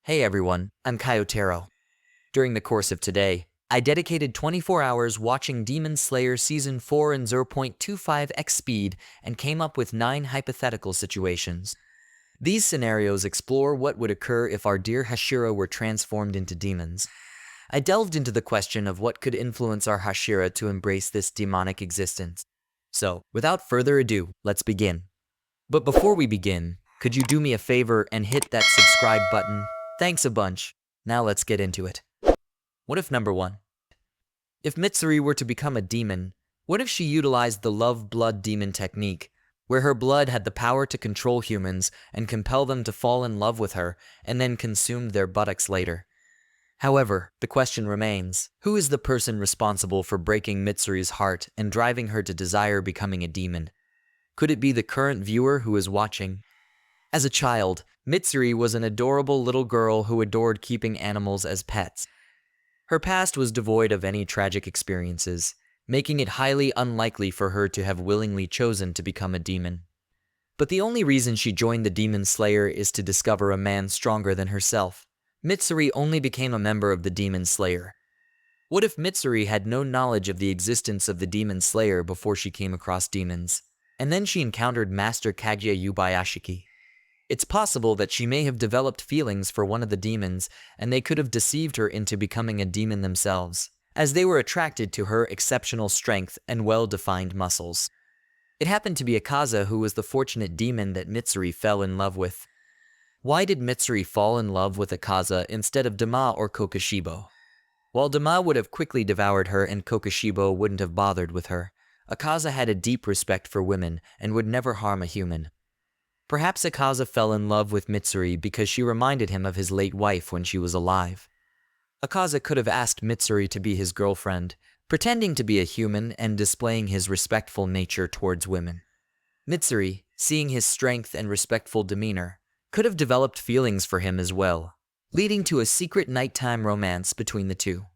Hey everyone, I'm KyoTaro. During the course of today, I dedicated 24 hours watching Demon Slayer Season 4 in 0.25x speed and came up with 9 hypothetical situations. These scenarios explore what would occur if our dear Hashira were transformed into demons. I delved into the question of what could influence our Hashira to embrace this demonic existence. So, without further ado, let's begin. But before we begin, could you do me a favor and hit that subscribe button? Thanks a bunch. Now let's get into it. What if number 1? If Mitsuri were to become a demon, what if she utilized the love blood demon technique, where her blood had the power to control humans and compel them to fall in love with her and then consumed their buttocks later? However, the question remains, who is the person responsible for breaking Mitsuri's heart and driving her to desire becoming a demon? Could it be the current viewer who is watching? As a child, Mitsuri was an adorable little girl who adored keeping animals as pets. Her past was devoid of any tragic experiences, making it highly unlikely for her to have willingly chosen to become a demon. But the only reason she joined the Demon Slayer is to discover a man stronger than herself. Mitsuri only became a member of the Demon Slayer. What if Mitsuri had no knowledge of the existence of the Demon Slayer before she came across demons, and then she encountered Master Kaguya Yubayashiki? It's possible that she may have developed feelings for one of the demons, and they could have deceived her into becoming a demon themselves, as they were attracted to her exceptional strength and well-defined muscles. It happened to be Akaza who was the fortunate demon that Mitsuri fell in love with. Why did Mitsuri fall in love with Akaza instead of Dama or kokushibo? While Dama would have quickly devoured her and kokushibo wouldn't have bothered with her, Akaza had a deep respect for women and would never harm a human. Perhaps Akaza fell in love with Mitsuri because she reminded him of his late wife when she was alive. Akaza could have asked Mitsuri to be his girlfriend, pretending to be a human and displaying his respectful nature towards women. Mitsuri, seeing his strength and respectful demeanor, could have developed feelings for him as well, leading to a secret nighttime romance between the two.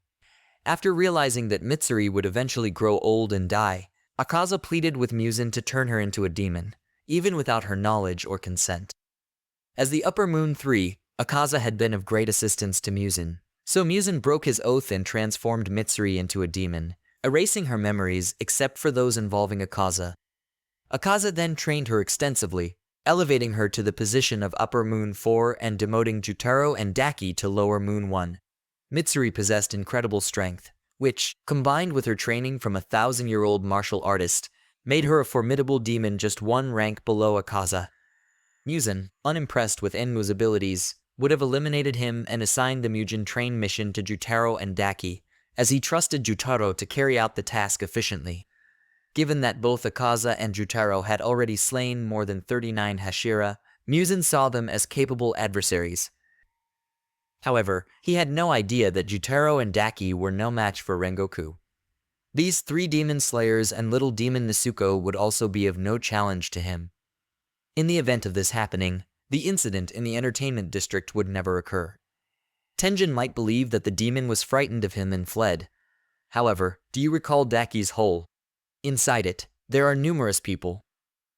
After realizing that Mitsuri would eventually grow old and die, Akaza pleaded with Muzan to turn her into a demon, even without her knowledge or consent. As the Upper Moon 3, Akaza had been of great assistance to Muzan, so Muzan broke his oath and transformed Mitsuri into a demon, erasing her memories except for those involving Akaza. Akaza then trained her extensively, elevating her to the position of Upper Moon 4 and demoting Gyutaro and Daki to Lower Moon 1. Mitsuri possessed incredible strength, which, combined with her training from a 1,000-year-old martial artist, made her a formidable demon just one rank below Akaza. Muzan, unimpressed with Enmu's abilities, would have eliminated him and assigned the Mujin train mission to Gyutaro and Daki, as he trusted Gyutaro to carry out the task efficiently. Given that both Akaza and Gyutaro had already slain more than 39 Hashira, Muzan saw them as capable adversaries. However, he had no idea that Gyutaro and Daki were no match for Rengoku. These 3 demon slayers and little demon Nezuko would also be of no challenge to him. In the event of this happening, the incident in the entertainment district would never occur. Tengen might believe that the demon was frightened of him and fled. However, do you recall Daki's hole? Inside it, there are numerous people.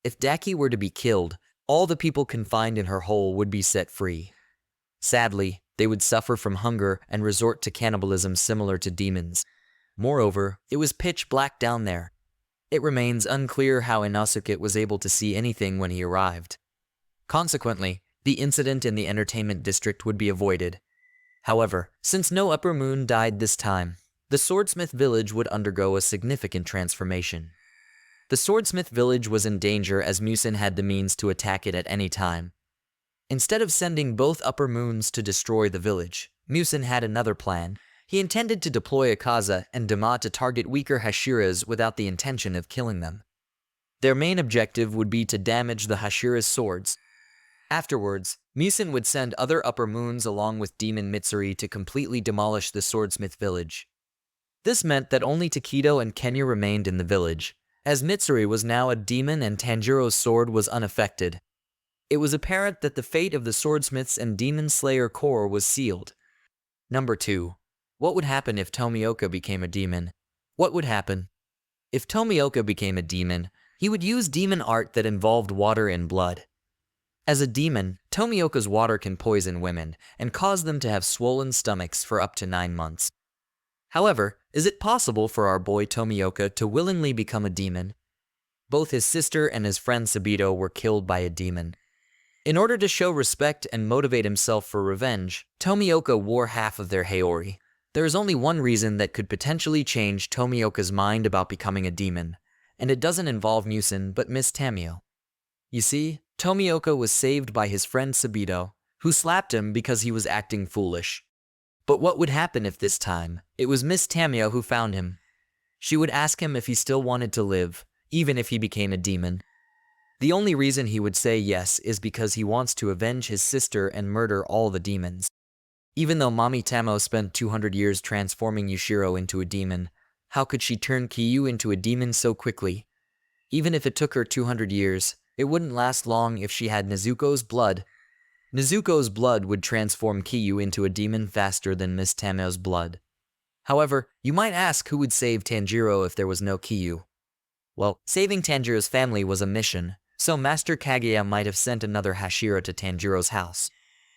If Daki were to be killed, all the people confined in her hole would be set free. Sadly, they would suffer from hunger and resort to cannibalism similar to demons. Moreover, it was pitch black down there. It remains unclear how Inosuke was able to see anything when he arrived. Consequently, the incident in the entertainment district would be avoided. However, since no Upper Moon died this time, the Swordsmith village would undergo a significant transformation. The Swordsmith village was in danger as Muzan had the means to attack it at any time. Instead of sending both Upper Moons to destroy the village, Muzan had another plan. He intended to deploy Akaza and Dama to target weaker Hashiras without the intention of killing them. Their main objective would be to damage the Hashira's swords. Afterwards, Muzan would send other Upper Moons along with Demon Mitsuri to completely demolish the Swordsmith village. This meant that only Tokito and Kenya remained in the village, as Mitsuri was now a demon and Tanjiro's sword was unaffected. It was apparent that the fate of the Swordsmiths and Demon Slayer Corps was sealed. Number 2. What would happen if Tomioka became a demon? What would happen? If Tomioka became a demon, he would use demon art that involved water and blood. As a demon, Tomioka's water can poison women and cause them to have swollen stomachs for up to 9 months. However, is it possible for our boy Tomioka to willingly become a demon? Both his sister and his friend Sabito were killed by a demon. In order to show respect and motivate himself for revenge, Tomioka wore half of their haori. There is only one reason that could potentially change Tomioka's mind about becoming a demon, and it doesn't involve Muzan but Miss Tamio. You see, Tomioka was saved by his friend Sabito, who slapped him because he was acting foolish. But what would happen if this time, it was Miss Tamio who found him? She would ask him if he still wanted to live, even if he became a demon. The only reason he would say yes is because he wants to avenge his sister and murder all the demons. Even though Mommy Tamo spent 200 years transforming Yushiro into a demon, how could she turn Kiyu into a demon so quickly? Even if it took her 200 years, it wouldn't last long if she had Nezuko's blood. Nezuko's blood would transform Kiyu into a demon faster than Miss Tamio's blood. However, you might ask who would save Tanjiro if there was no Kiyu. Well, saving Tanjiro's family was a mission, so Master Kaguya might have sent another Hashira to Tanjiro's house.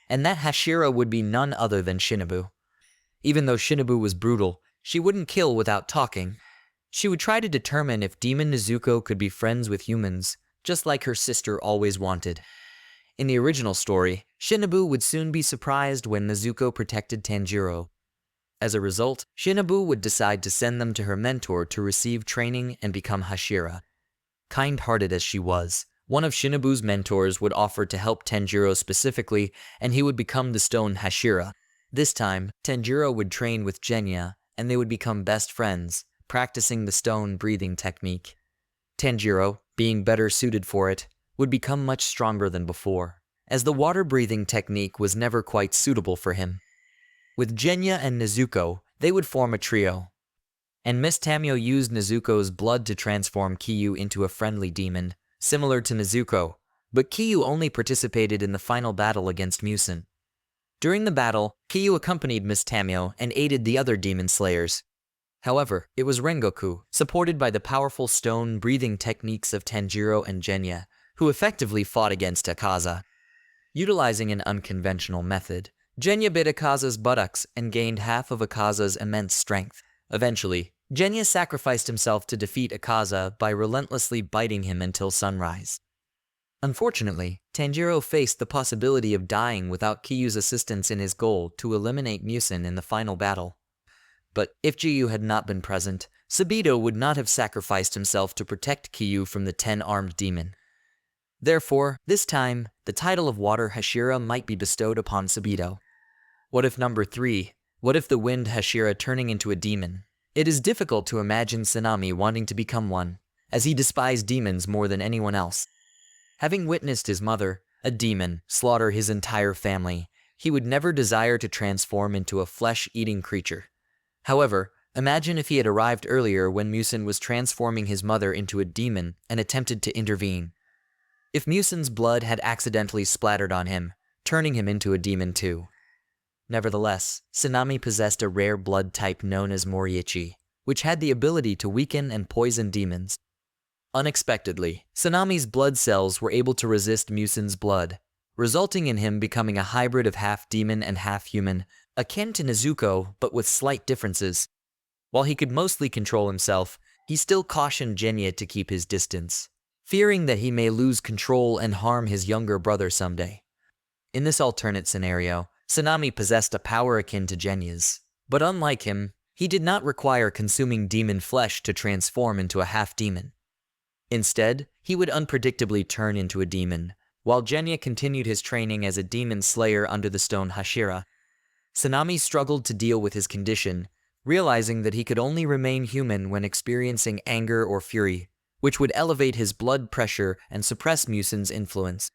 And that Hashira would be none other than Shinobu. Even though Shinobu was brutal, she wouldn't kill without talking. She would try to determine if Demon Nezuko could be friends with humans, just like her sister always wanted. In the original story, Shinobu would soon be surprised when Nezuko protected Tanjiro. As a result, Shinobu would decide to send them to her mentor to receive training and become Hashira. Kind-hearted as she was, one of Shinobu's mentors would offer to help Tanjiro specifically, and he would become the stone Hashira. This time, Tanjiro would train with Genya, and they would become best friends, practicing the stone breathing technique. Tanjiro, being better suited for it, would become much stronger than before, as the water breathing technique was never quite suitable for him. With Genya and Nezuko, they would form a trio. And Miss Tamio used Nezuko's blood to transform Kiyu into a friendly demon, similar to Nezuko, but Kiyu only participated in the final battle against Muzan. During the battle, Kiyu accompanied Miss Tamio and aided the other demon slayers. However, it was Rengoku, supported by the powerful stone-breathing techniques of Tanjiro and Genya, who effectively fought against Akaza. Utilizing an unconventional method, Genya bit Akaza's buttocks and gained half of Akaza's immense strength. Eventually, Genya sacrificed himself to defeat Akaza by relentlessly biting him until sunrise. Unfortunately, Tanjiro faced the possibility of dying without Kiyu's assistance in his goal to eliminate Muzan in the final battle. But if Giyu had not been present, Sabito would not have sacrificed himself to protect Kiyu from the 10-armed demon. Therefore, this time, the title of Water Hashira might be bestowed upon Sabito. What if number 3? What if the wind Hashira turning into a demon? It is difficult to imagine Sanemi wanting to become one, as he despised demons more than anyone else. Having witnessed his mother, a demon, slaughter his entire family, he would never desire to transform into a flesh-eating creature. However, imagine if he had arrived earlier when Muzan was transforming his mother into a demon and attempted to intervene. If Muzan's blood had accidentally splattered on him, turning him into a demon too. Nevertheless, Sanemi possessed a rare blood type known as Yoriichi, which had the ability to weaken and poison demons. Unexpectedly, Sanemi's blood cells were able to resist Muzan's blood, resulting in him becoming a hybrid of half-demon and half-human, akin to Nezuko but with slight differences. While he could mostly control himself, he still cautioned Genya to keep his distance, fearing that he may lose control and harm his younger brother someday. In this alternate scenario, Sanemi possessed a power akin to Genya's, but unlike him, he did not require consuming demon flesh to transform into a half-demon. Instead, he would unpredictably turn into a demon, while Genya continued his training as a demon slayer under the stone Hashira. Sanemi struggled to deal with his condition, realizing that he could only remain human when experiencing anger or fury, which would elevate his blood pressure and suppress Muzan's influence.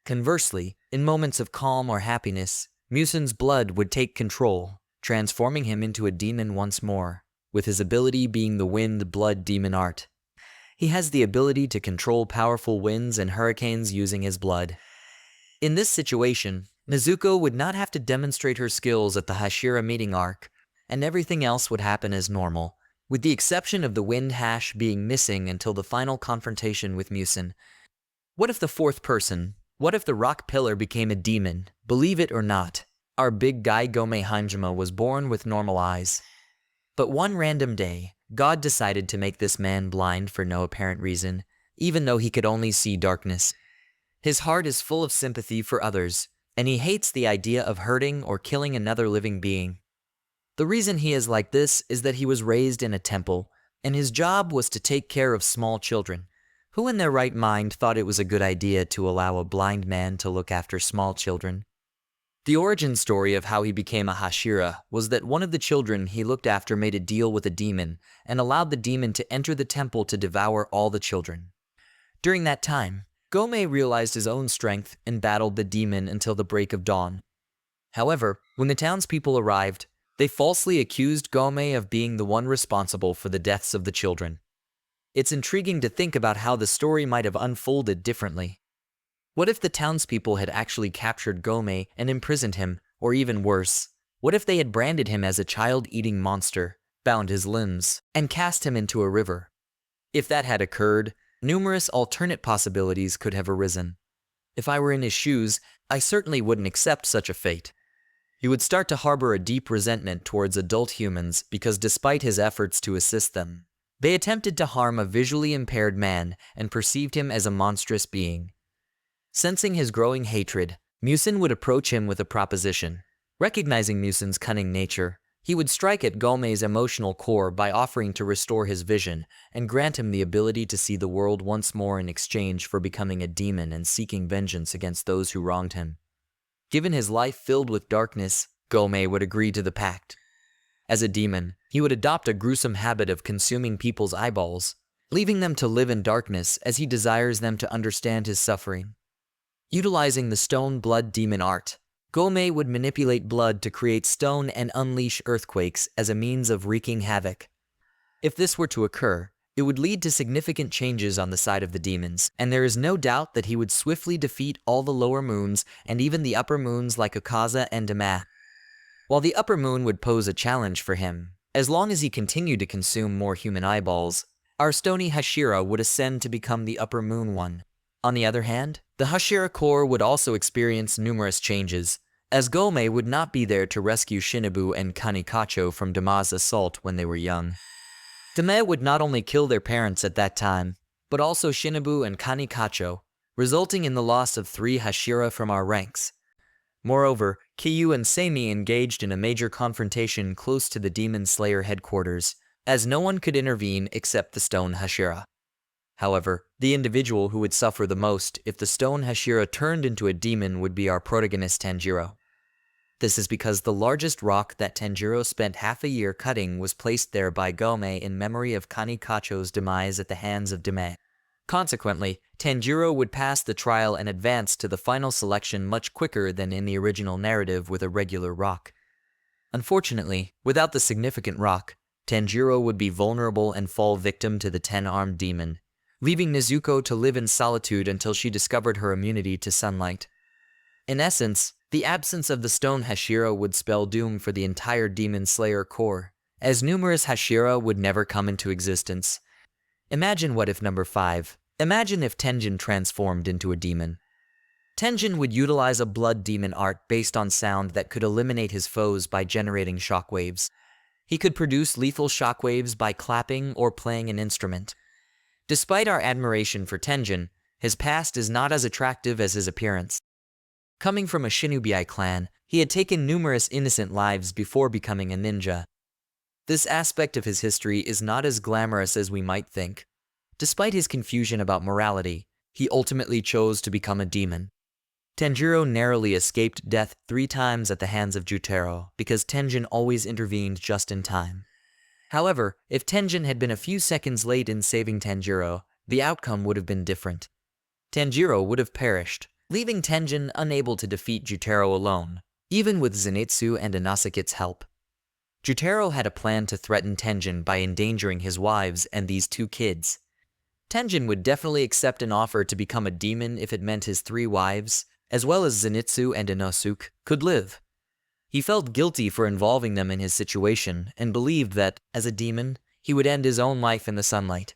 Conversely, in moments of calm or happiness, Muzan's blood would take control, transforming him into a demon once more, with his ability being the wind blood demon art. He has the ability to control powerful winds and hurricanes using his blood. In this situation, Nezuko would not have to demonstrate her skills at the Hashira meeting arc, and everything else would happen as normal, with the exception of the wind hash being missing until the final confrontation with Muzan. What if the fourth person, What if the rock pillar became a demon? Believe it or not, our big guy Gyomei Himejima was born with normal eyes. But one random day, God decided to make this man blind for no apparent reason, even though he could only see darkness. His heart is full of sympathy for others, and he hates the idea of hurting or killing another living being. The reason he is like this is that he was raised in a temple, and his job was to take care of small children. Who in their right mind thought it was a good idea to allow a blind man to look after small children? The origin story of how he became a Hashira was that one of the children he looked after made a deal with a demon and allowed the demon to enter the temple to devour all the children. During that time, Gyomei realized his own strength and battled the demon until the break of dawn. However, when the townspeople arrived, they falsely accused Gyomei of being the one responsible for the deaths of the children. It's intriguing to think about how the story might have unfolded differently. What if the townspeople had actually captured Gyomei and imprisoned him, or even worse, what if they had branded him as a child-eating monster, bound his limbs, and cast him into a river? If that had occurred, numerous alternate possibilities could have arisen. If I were in his shoes, I certainly wouldn't accept such a fate. He would start to harbor a deep resentment towards adult humans because despite his efforts to assist them, they attempted to harm a visually impaired man and perceived him as a monstrous being. Sensing his growing hatred, Muzan would approach him with a proposition. Recognizing Muzan's cunning nature, he would strike at Gyomei's emotional core by offering to restore his vision and grant him the ability to see the world once more in exchange for becoming a demon and seeking vengeance against those who wronged him. Given his life filled with darkness, Gyomei would agree to the pact. As a demon, he would adopt a gruesome habit of consuming people's eyeballs, leaving them to live in darkness as he desires them to understand his suffering. Utilizing the stone blood demon art, Gyomei would manipulate blood to create stone and unleash earthquakes as a means of wreaking havoc. If this were to occur, it would lead to significant changes on the side of the demons, and there is no doubt that he would swiftly defeat all the lower moons and even the upper moons like Akaza and Dama. While the upper moon would pose a challenge for him, as long as he continued to consume more human eyeballs, our stony Hashira would ascend to become the upper moon one. On the other hand, the Hashira core would also experience numerous changes, as Gyomei would not be there to rescue Shinobu and Kocho from Dama's assault when they were young. Dama would not only kill their parents at that time, but also Shinobu and Kocho, resulting in the loss of 3 Hashira from our ranks. Moreover, Kyu and Seimi engaged in a major confrontation close to the Demon Slayer headquarters, as no one could intervene except the Stone Hashira. However, the individual who would suffer the most if the Stone Hashira turned into a demon would be our protagonist Tanjiro. This is because the largest rock that Tanjiro spent half a year cutting was placed there by Gyomei in memory of Kocho's demise at the hands of Dama. Consequently, Tanjiro would pass the trial and advance to the final selection much quicker than in the original narrative with a regular rock. Unfortunately, without the significant rock, Tanjiro would be vulnerable and fall victim to the 10-armed demon, leaving Nezuko to live in solitude until she discovered her immunity to sunlight. In essence, the absence of the Stone Hashira would spell doom for the entire Demon Slayer core, as numerous Hashira would never come into existence. Imagine what if number 5. Imagine if Tengen transformed into a demon. Tengen would utilize a blood demon art based on sound that could eliminate his foes by generating shockwaves. He could produce lethal shockwaves by clapping or playing an instrument. Despite our admiration for Tengen, his past is not as attractive as his appearance. Coming from a shinobi clan, he had taken numerous innocent lives before becoming a ninja. This aspect of his history is not as glamorous as we might think. Despite his confusion about morality, he ultimately chose to become a demon. Tanjiro narrowly escaped death 3 times at the hands of Gyutaro because Tengen always intervened just in time. However, if Tengen had been a few seconds late in saving Tanjiro, the outcome would have been different. Tanjiro would have perished, leaving Tengen unable to defeat Gyutaro alone, even with Zenitsu and Inosuke's help. Gyutaro had a plan to threaten Tengen by endangering his wives and these 2 kids. Tengen would definitely accept an offer to become a demon if it meant his 3 wives, as well as Zenitsu and Inosuke, could live. He felt guilty for involving them in his situation and believed that, as a demon, he would end his own life in the sunlight.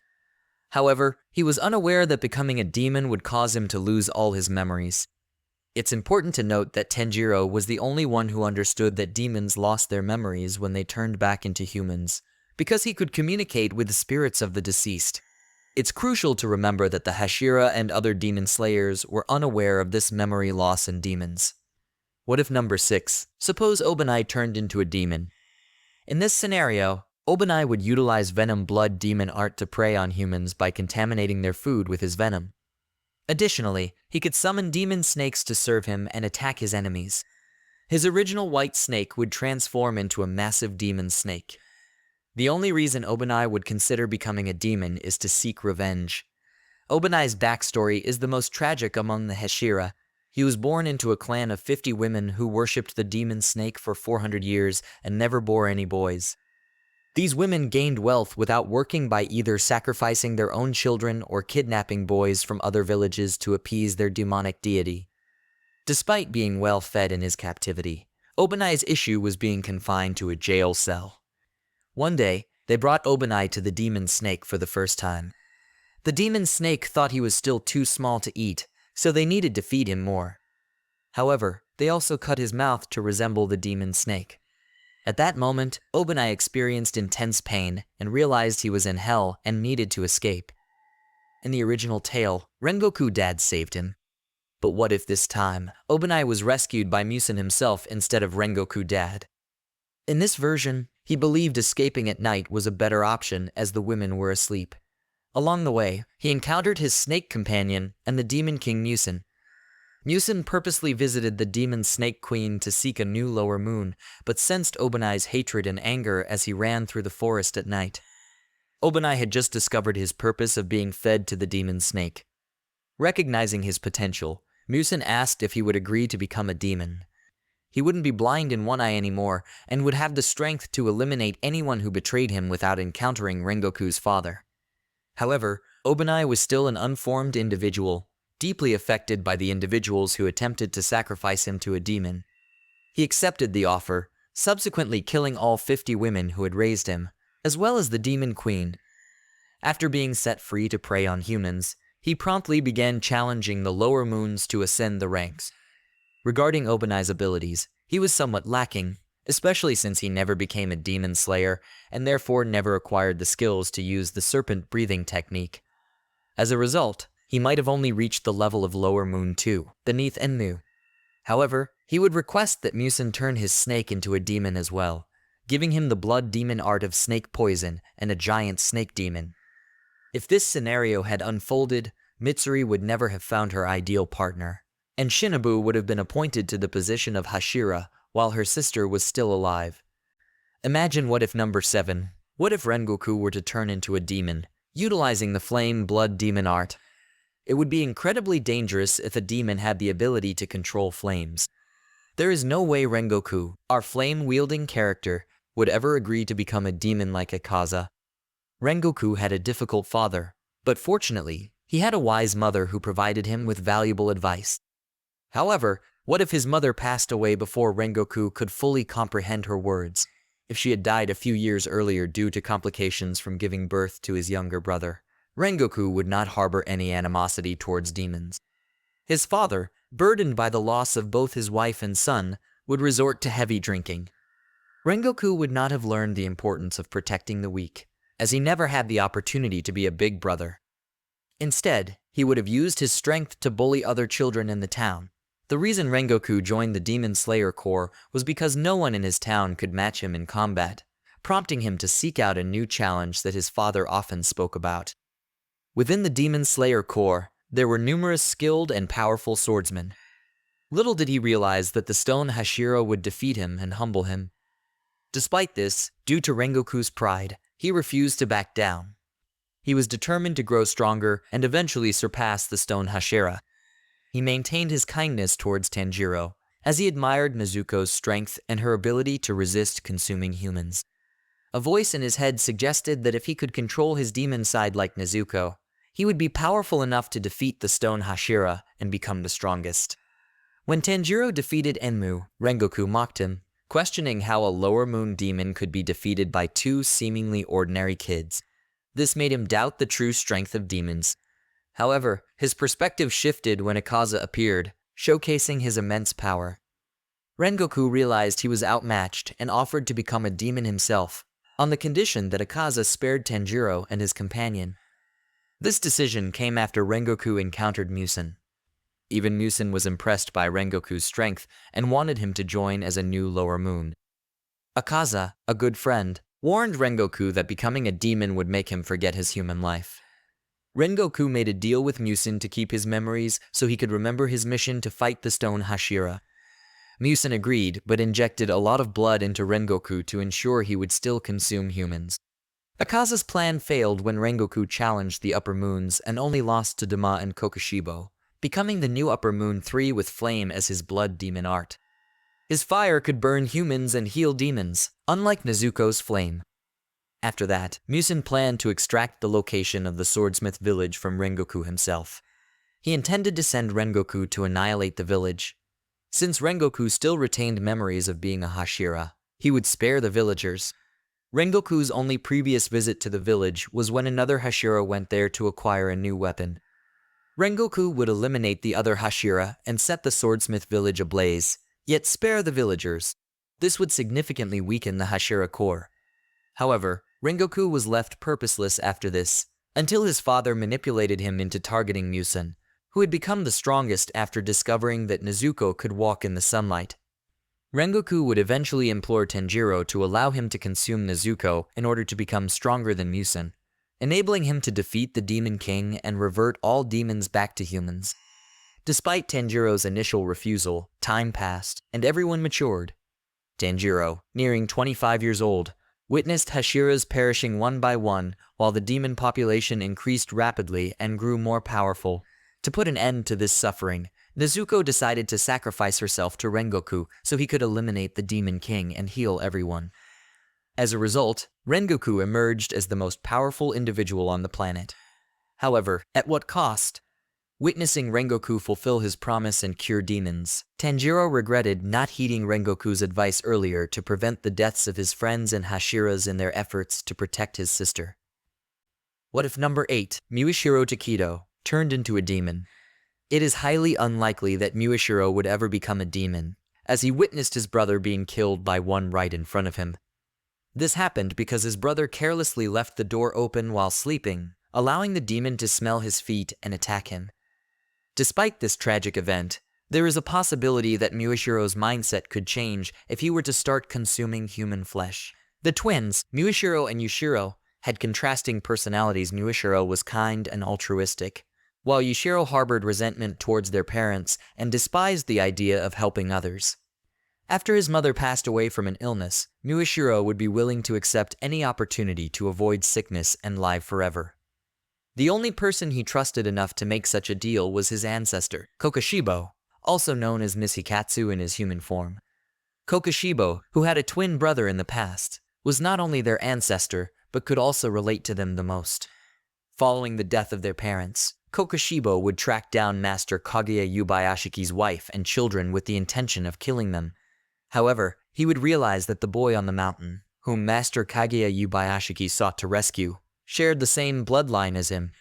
However, he was unaware that becoming a demon would cause him to lose all his memories. It's important to note that Tanjiro was the only one who understood that demons lost their memories when they turned back into humans, because he could communicate with the spirits of the deceased. It's crucial to remember that the Hashira and other demon slayers were unaware of this memory loss in demons. What if number 6? Suppose Obanai turned into a demon. In this scenario, Obanai would utilize venom blood demon art to prey on humans by contaminating their food with his venom. Additionally, he could summon demon snakes to serve him and attack his enemies. His original white snake would transform into a massive demon snake. The only reason Obanai would consider becoming a demon is to seek revenge. Obanai's backstory is the most tragic among the Hashira. He was born into a clan of 50 women who worshipped the demon snake for 400 years and never bore any boys. These women gained wealth without working by either sacrificing their own children or kidnapping boys from other villages to appease their demonic deity. Despite being well fed in his captivity, Obanai's issue was being confined to a jail cell. One day, they brought Obanai to the demon snake for the first time. The demon snake thought he was still too small to eat, so they needed to feed him more. However, they also cut his mouth to resemble the demon snake. At that moment, Obanai experienced intense pain and realized he was in hell and needed to escape. In the original tale, Rengoku Dad saved him. But what if this time, Obanai was rescued by Muzan himself instead of Rengoku Dad? In this version, he believed escaping at night was a better option as the women were asleep. Along the way, he encountered his snake companion and the demon king Muzan. Muzan purposely visited the demon snake queen to seek a new lower moon, but sensed Obanai's hatred and anger as he ran through the forest at night. Obanai had just discovered his purpose of being fed to the demon snake. Recognizing his potential, Muzan asked if he would agree to become a demon. He wouldn't be blind in one eye anymore and would have the strength to eliminate anyone who betrayed him without encountering Rengoku's father. However, Obanai was still an unformed individual, deeply affected by the individuals who attempted to sacrifice him to a demon. He accepted the offer, subsequently killing all 50 women who had raised him, as well as the demon queen. After being set free to prey on humans, he promptly began challenging the lower moons to ascend the ranks. Regarding Obanai's abilities, he was somewhat lacking, especially since he never became a demon slayer and therefore never acquired the skills to use the serpent breathing technique. As a result, he might have only reached the level of Lower Moon 2, beneath Enmu. However, he would request that Muzan turn his snake into a demon as well, giving him the blood demon art of snake poison and a giant snake demon. If this scenario had unfolded, Mitsuri would never have found her ideal partner, and Shinobu would have been appointed to the position of Hashira while her sister was still alive. Imagine what if number 7, what if Rengoku were to turn into a demon, utilizing the flame blood demon art? It would be incredibly dangerous if a demon had the ability to control flames. There is no way Rengoku, our flame-wielding character, would ever agree to become a demon like Akaza. Rengoku had a difficult father, but fortunately, he had a wise mother who provided him with valuable advice. However, what if his mother passed away before Rengoku could fully comprehend her words? If she had died a few years earlier due to complications from giving birth to his younger brother, Rengoku would not harbor any animosity towards demons. His father, burdened by the loss of both his wife and son, would resort to heavy drinking. Rengoku would not have learned the importance of protecting the weak, as he never had the opportunity to be a big brother. Instead, he would have used his strength to bully other children in the town. The reason Rengoku joined the Demon Slayer Corps was because no one in his town could match him in combat, prompting him to seek out a new challenge that his father often spoke about. Within the Demon Slayer Corps, there were numerous skilled and powerful swordsmen. Little did he realize that the stone Hashira would defeat him and humble him. Despite this, due to Rengoku's pride, he refused to back down. He was determined to grow stronger and eventually surpass the stone Hashira. He maintained his kindness towards Tanjiro, as he admired Nezuko's strength and her ability to resist consuming humans. A voice in his head suggested that if he could control his demon side like Nezuko, he would be powerful enough to defeat the stone Hashira and become the strongest. When Tanjiro defeated Enmu, Rengoku mocked him, questioning how a lower moon demon could be defeated by two seemingly ordinary kids. This made him doubt the true strength of demons. However, his perspective shifted when Akaza appeared, showcasing his immense power. Rengoku realized he was outmatched and offered to become a demon himself, on the condition that Akaza spared Tanjiro and his companion. This decision came after Rengoku encountered Muzan. Even Muzan was impressed by Rengoku's strength and wanted him to join as a new lower moon. Akaza, a good friend, warned Rengoku that becoming a demon would make him forget his human life. Rengoku made a deal with Muzan to keep his memories so he could remember his mission to fight the stone Hashira. Muzan agreed, but injected a lot of blood into Rengoku to ensure he would still consume humans. Akaza's plan failed when Rengoku challenged the Upper Moons and only lost to Dama and Kokushibo, becoming the new Upper Moon 3 with flame as his blood demon art. His fire could burn humans and heal demons, unlike Nezuko's flame. After that, Muzan planned to extract the location of the swordsmith village from Rengoku himself. He intended to send Rengoku to annihilate the village. Since Rengoku still retained memories of being a Hashira, he would spare the villagers. Rengoku's only previous visit to the village was when another Hashira went there to acquire a new weapon. Rengoku would eliminate the other Hashira and set the swordsmith village ablaze, yet spare the villagers. This would significantly weaken the Hashira core. However, Rengoku was left purposeless after this, until his father manipulated him into targeting Muzan, who had become the strongest after discovering that Nezuko could walk in the sunlight. Rengoku would eventually implore Tanjiro to allow him to consume Nezuko in order to become stronger than Muzan, enabling him to defeat the Demon King and revert all demons back to humans. Despite Tanjiro's initial refusal, time passed and everyone matured. Tanjiro, nearing 25 years old, witnessed Hashiras perishing one by one while the demon population increased rapidly and grew more powerful. To put an end to this suffering, Nezuko decided to sacrifice herself to Rengoku so he could eliminate the Demon King and heal everyone. As a result, Rengoku emerged as the most powerful individual on the planet. However, at what cost? Witnessing Rengoku fulfill his promise and cure demons, Tanjiro regretted not heeding Rengoku's advice earlier to prevent the deaths of his friends and Hashiras in their efforts to protect his sister. What if number 8, Muichiro Tokito, turned into a demon? It is highly unlikely that Muichiro would ever become a demon, as he witnessed his brother being killed by one right in front of him. This happened because his brother carelessly left the door open while sleeping, allowing the demon to smell his feet and attack him. Despite this tragic event, there is a possibility that Muichiro's mindset could change if he were to start consuming human flesh. The twins, Muichiro and Yushiro, had contrasting personalities. Muichiro was kind and altruistic, while Yushiro harbored resentment towards their parents and despised the idea of helping others. After his mother passed away from an illness, Muichiro would be willing to accept any opportunity to avoid sickness and live forever. The only person he trusted enough to make such a deal was his ancestor, Kokushibo, also known as Mishikatsu in his human form. Kokushibo, who had a twin brother in the past, was not only their ancestor, but could also relate to them the most. Following the death of their parents, Kokushibo would track down Master Kaguya Yubayashiki's wife and children with the intention of killing them. However, he would realize that the boy on the mountain, whom Master Kaguya Yubayashiki sought to rescue, shared the same bloodline as him.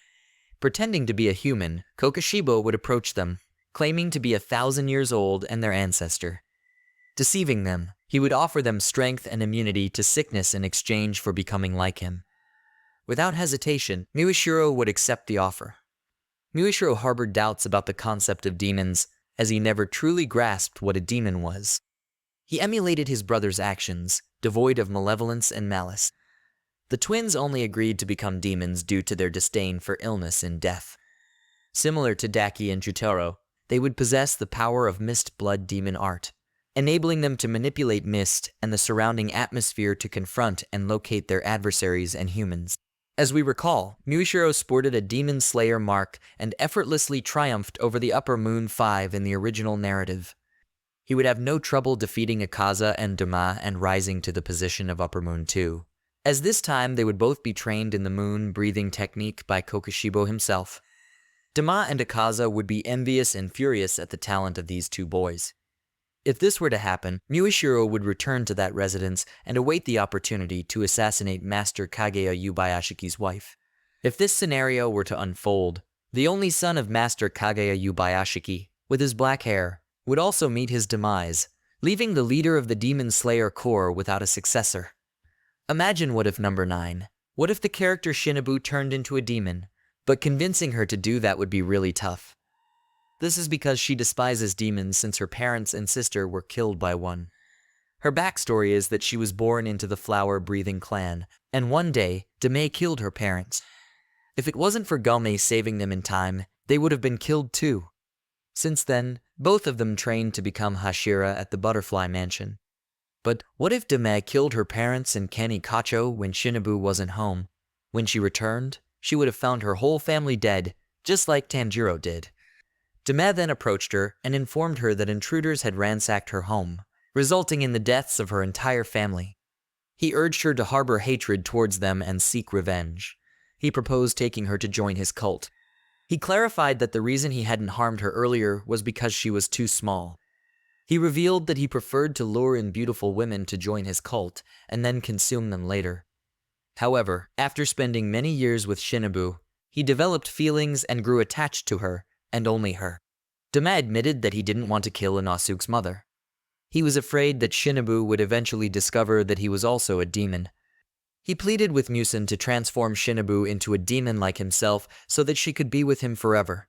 Pretending to be a human, Kokushibo would approach them, claiming to be 1,000 years old and their ancestor. Deceiving them, he would offer them strength and immunity to sickness in exchange for becoming like him. Without hesitation, Muichiro would accept the offer. Muichiro harbored doubts about the concept of demons, as he never truly grasped what a demon was. He emulated his brother's actions, devoid of malevolence and malice. The twins only agreed to become demons due to their disdain for illness and death. Similar to Daki and Jutaro, they would possess the power of mist blood demon art, enabling them to manipulate mist and the surrounding atmosphere to confront and locate their adversaries and humans. As we recall, Muichiro sported a Demon Slayer mark and effortlessly triumphed over the Upper Moon 5 in the original narrative. He would have no trouble defeating Akaza and Dama and rising to the position of Upper Moon 2, as this time they would both be trained in the moon-breathing technique by Kokushibo himself. Dama and Akaza would be envious and furious at the talent of these two boys. If this were to happen, Muichiro would return to that residence and await the opportunity to assassinate Master Kaguya Yubayashiki's wife. If this scenario were to unfold, the only son of Master Kaguya Yubayashiki, with his black hair, would also meet his demise, leaving the leader of the Demon Slayer Corps without a successor. Imagine what if number 9. What if the character Shinobu turned into a demon, but convincing her to do that would be really tough. This is because she despises demons since her parents and sister were killed by one. Her backstory is that she was born into the flower-breathing clan, and one day, Gyomei killed her parents. If it wasn't for Gyomei saving them in time, they would have been killed too. Since then, both of them trained to become Hashira at the Butterfly Mansion. But what if Gyomei killed her parents and Kocho when Shinobu wasn't home? When she returned, she would have found her whole family dead, just like Tanjiro did. Gyomei then approached her and informed her that intruders had ransacked her home, resulting in the deaths of her entire family. He urged her to harbor hatred towards them and seek revenge. He proposed taking her to join his cult. He clarified that the reason he hadn't harmed her earlier was because she was too small. He revealed that he preferred to lure in beautiful women to join his cult and then consume them later. However, after spending many years with Shinobu, he developed feelings and grew attached to her, and only her. Gyomei admitted that he didn't want to kill Inosuke's mother. He was afraid that Shinobu would eventually discover that he was also a demon. He pleaded with Muzan to transform Shinobu into a demon like himself so that she could be with him forever.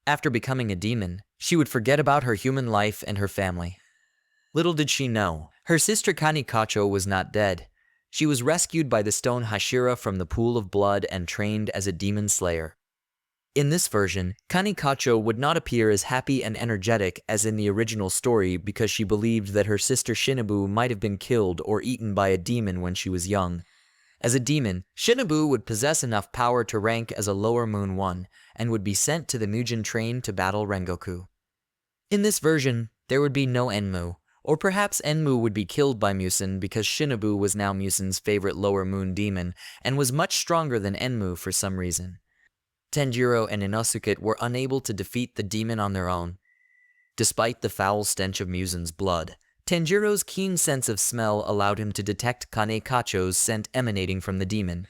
After becoming a demon, she would forget about her human life and her family. Little did she know, her sister Kocho was not dead. She was rescued by the stone Hashira from the pool of blood and trained as a demon slayer. In this version, Kocho would not appear as happy and energetic as in the original story because she believed that her sister Shinobu might have been killed or eaten by a demon when she was young. As a demon, Shinobu would possess enough power to rank as a lower moon 1 and would be sent to the Muzan train to battle Rengoku. In this version, there would be no Enmu, or perhaps Enmu would be killed by Muzan because Shinobu was now Muzan's favorite lower moon demon and was much stronger than Enmu for some reason. Tanjiro and Inosuke were unable to defeat the demon on their own. Despite the foul stench of Muzan's blood, Tanjiro's keen sense of smell allowed him to detect Kocho's scent emanating from the demon.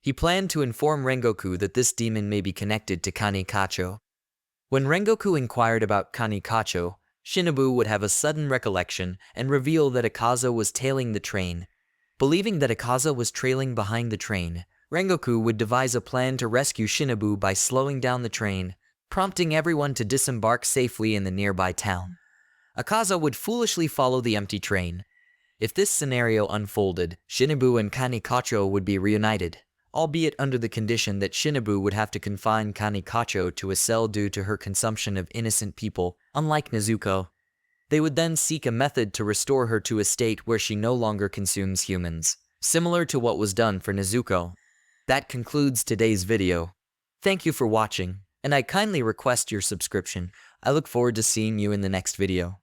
He planned to inform Rengoku that this demon may be connected to Kocho. When Rengoku inquired about Kocho, Shinobu would have a sudden recollection and reveal that Akaza was tailing the train. Believing that Akaza was trailing behind the train, Rengoku would devise a plan to rescue Shinobu by slowing down the train, prompting everyone to disembark safely in the nearby town. Akaza would foolishly follow the empty train. If this scenario unfolded, Shinobu and Kocho would be reunited, albeit under the condition that Shinobu would have to confine Kocho to a cell due to her consumption of innocent people, unlike Nezuko. They would then seek a method to restore her to a state where she no longer consumes humans, similar to what was done for Nezuko. That concludes today's video. Thank you for watching, and I kindly request your subscription. I look forward to seeing you in the next video.